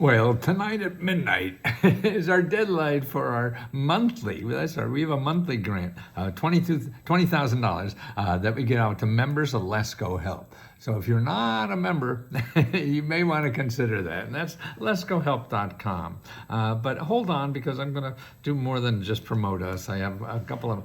Well, tonight at midnight is our deadline for our monthly. We have a monthly grant, $20,000 that we get out to members of Let's Go Help. So if you're not a member, you may want to consider that. And that's letsgohelp.com. But hold on, because I'm going to do more than just promote us. I have a couple of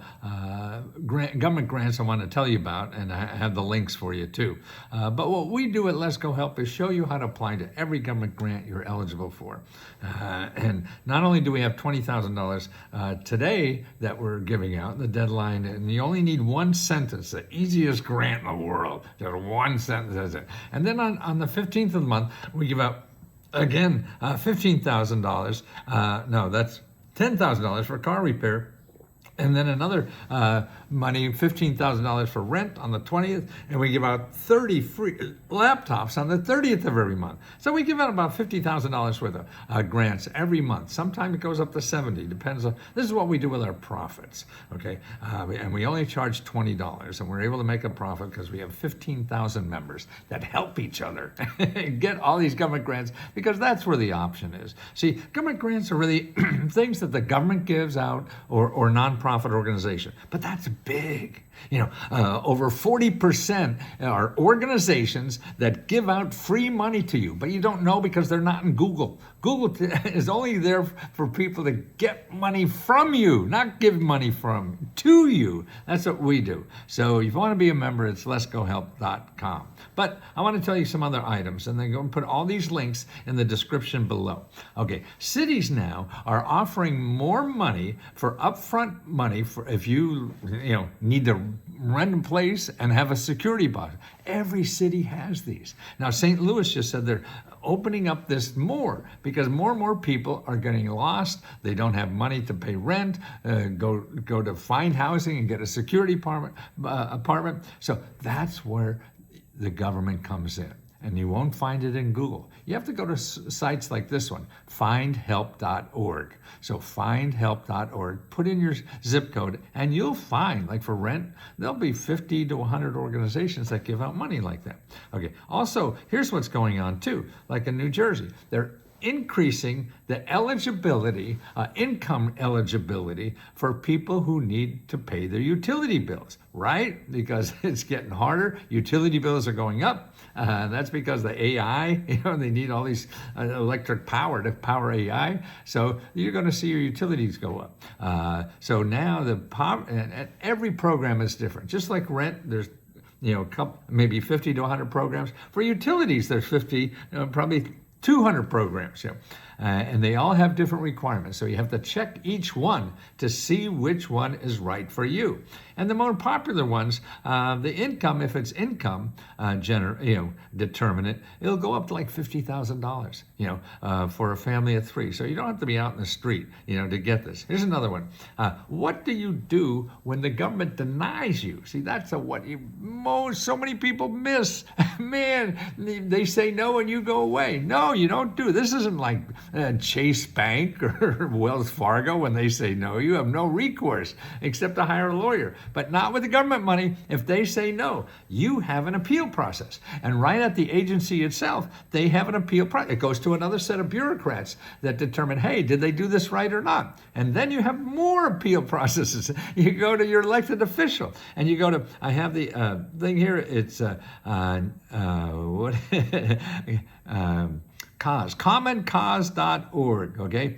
government grants I want to tell you about, and I have the links for you too. But what we do at Let's Go Help is show you how to apply to every government grant you're eligible for. And not only do we have $20,000 today that we're giving out, the deadline, and you only need one sentence, the easiest grant in the world, just one sentence, that's it. And then on the 15th of the month, we give out, again, $15,000, no, that's $10,000 for car repair. And then another money, $15,000 for rent on the 20th, and we give out 30 free laptops on the 30th of every month. So we give out about $50,000 worth of grants every month. Sometimes it goes up to 70, depends on, this is what we do with our profits, okay? And we only charge $20, and we're able to make a profit because we have 15,000 members that help each other get all these government grants, because that's where the option is. See, government grants are really things that the government gives out or nonprofit organization, but that's big. You know, over 40% are organizations that give out free money to you, but you don't know because they're not in Google. Google is only there for people to get money from you, not give money to you. That's what we do. So if you want to be a member, it's letsgohelp.com. But I want to tell you some other items, and then go and put all these links in the description below. Okay, cities now are offering more money for upfront money for if you need to rent a place and have a security deposit. Every city has these. Now, St. Louis just said they're opening up this more because more and more people are getting lost. They don't have money to pay rent, go to find housing and get a security apartment. So that's where the government comes in. And you won't find it in Google. You have to go to sites like this one, findhelp.org. So findhelp.org, put in your zip code, and you'll find, like for rent, there'll be 50 to 100 organizations that give out money like that. Okay, also, here's what's going on too, like in New Jersey. They're increasing the eligibility, income eligibility for people who need to pay their utility bills, right? Because it's getting harder. Utility bills are going up. That's because the AI, they need all these electric power to power AI. So you're going to see your utilities go up. So now and every program is different. Just like rent, there's maybe 50 to 100 programs. For utilities, there's 50, probably 200 programs, and they all have different requirements. So you have to check each one to see which one is right for you. And the more popular ones, the income, if it's income determinant, it'll go up to like $50,000, for a family of three. So you don't have to be out in the street, to get this. Here's another one. What do you do when the government denies you? See, that's so many people miss. Man, they say no and you go away. No, you don't do. This isn't like Chase Bank or Wells Fargo. When they say no, you have no recourse except to hire a lawyer. But not with the government money. If they say no, you have an appeal process. And right at the agency itself, they have an appeal process. It goes to another set of bureaucrats that determine, hey, did they do this right or not? And then you have more appeal processes. You go to your elected official, and you go to, I have the thing here, it's commoncause.org, okay?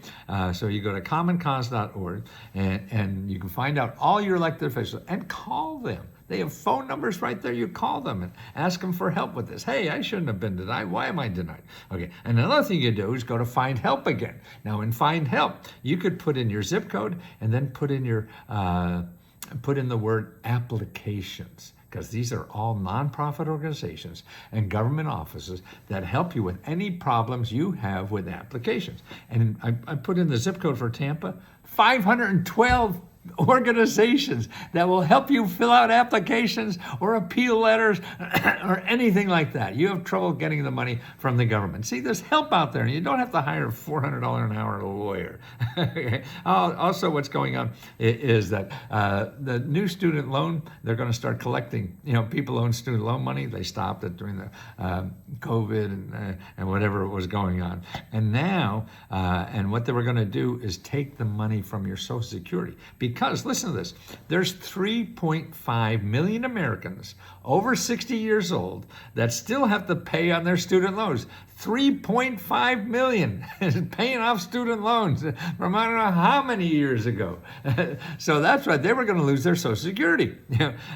So you go to commoncause.org, and you can find out all your elected officials and call them. They have phone numbers right there. You call them and ask them for help with this. Hey, I shouldn't have been denied. Why am I denied? Okay, and another thing you do is go to Find Help again. Now in Find Help, you could put in your zip code and then put in the word applications, because these are all nonprofit organizations and government offices that help you with any problems you have with applications. And I put in the zip code for Tampa, 512 organizations that will help you fill out applications or appeal letters or anything like that. You have trouble getting the money from the government. See, there's help out there, and you don't have to hire a $400 an hour lawyer. Also, what's going on is that the new student loan, they're going to start collecting. People own student loan money. They stopped it during the COVID and whatever was going on. And now, and what they were going to do is take the money from your Social Security. Because, listen to this, there's 3.5 million Americans over 60 years old that still have to pay on their student loans. 3.5 million is paying off student loans from I don't know how many years ago. So that's right, they were going to lose their Social Security.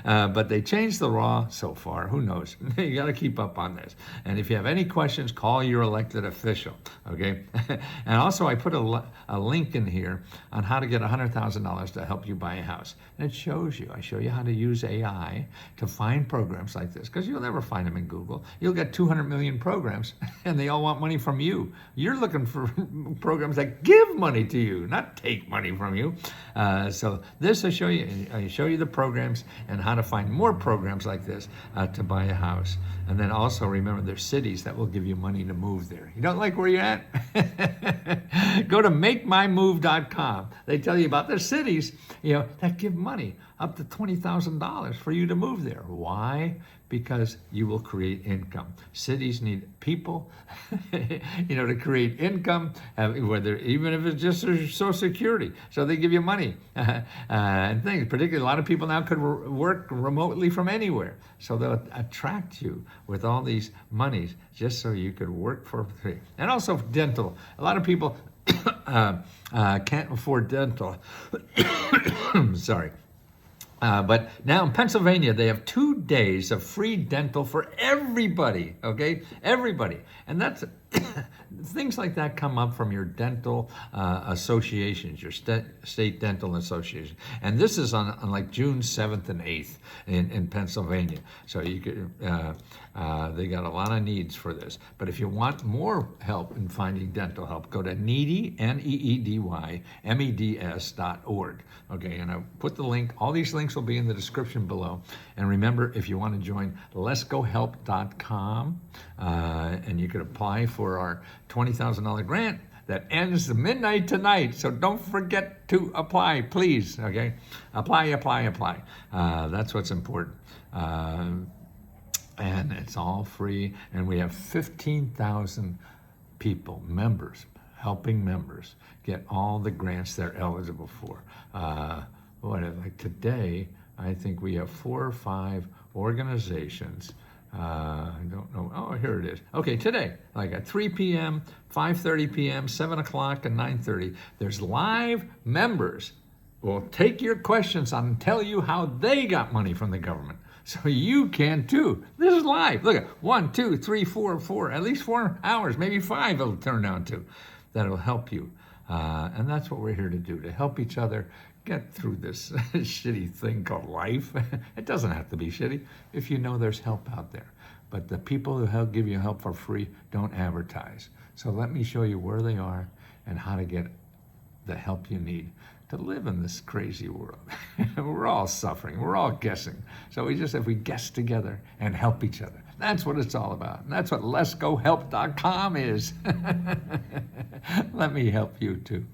But they changed the law so far. Who knows? You got to keep up on this. And if you have any questions, call your elected official. Okay. And also, I put a link in here on how to get $100,000 to help you buy a house. And it shows you. I show you how to use AI to find programs like this, because you'll never find them in Google. You'll get 200 million programs, and they all want money from you. You're looking for programs that give money to you, not take money from you. So this I show you the programs and how to find more programs like this to buy a house. And then also remember, there's cities that will give you money to move there. You don't like where you're at? Go to makemymove.com. They tell you about the cities, that give money up to $20,000 for you to move there. Why? Because you will create income. Cities need people, to create income, even if it's just their Social Security. So they give you money and things. Particularly, a lot of people now could work remotely from anywhere. So they'll attract you with all these monies just so you could work for free. And also dental. A lot of people can't afford dental. Sorry. But now in Pennsylvania, they have 2 days of free dental for everybody, okay? Everybody. And that's things like that come up from your dental associations, your state dental association. And this is on like June 7th and 8th in Pennsylvania. So you could, they got a lot of needs for this. But if you want more help in finding dental help, go to needy, Needy, meds.org. Okay, and I put the link. All these links will be in the description below. And remember, if you want to join letsgohelp.com, and you could apply for our $20,000 grant that ends midnight tonight. So don't forget to apply, please. Okay, apply. That's what's important. And it's all free. And we have 15,000 people, members, helping members get all the grants they're eligible for. Like today, I think we have 4 or 5 organizations. I don't know. Oh, here it is. Okay, today, like at 3 p.m., 5:30 p.m., 7 o'clock, and 9:30, there's live members who will take your questions on and tell you how they got money from the government. So you can too. This is live. Look at 1, 2, 3, 4, at least 4 hours, maybe 5 it'll turn down to. That'll help you. And that's what we're here to do, to help each other get through this shitty thing called life. It doesn't have to be shitty if you know there's help out there. But the people who give you help for free don't advertise. So let me show you where they are and how to get the help you need to live in this crazy world. We're all suffering. We're all guessing. So if we guess together and help each other, that's what it's all about. And that's what letsgohelp.com is. Let me help you too.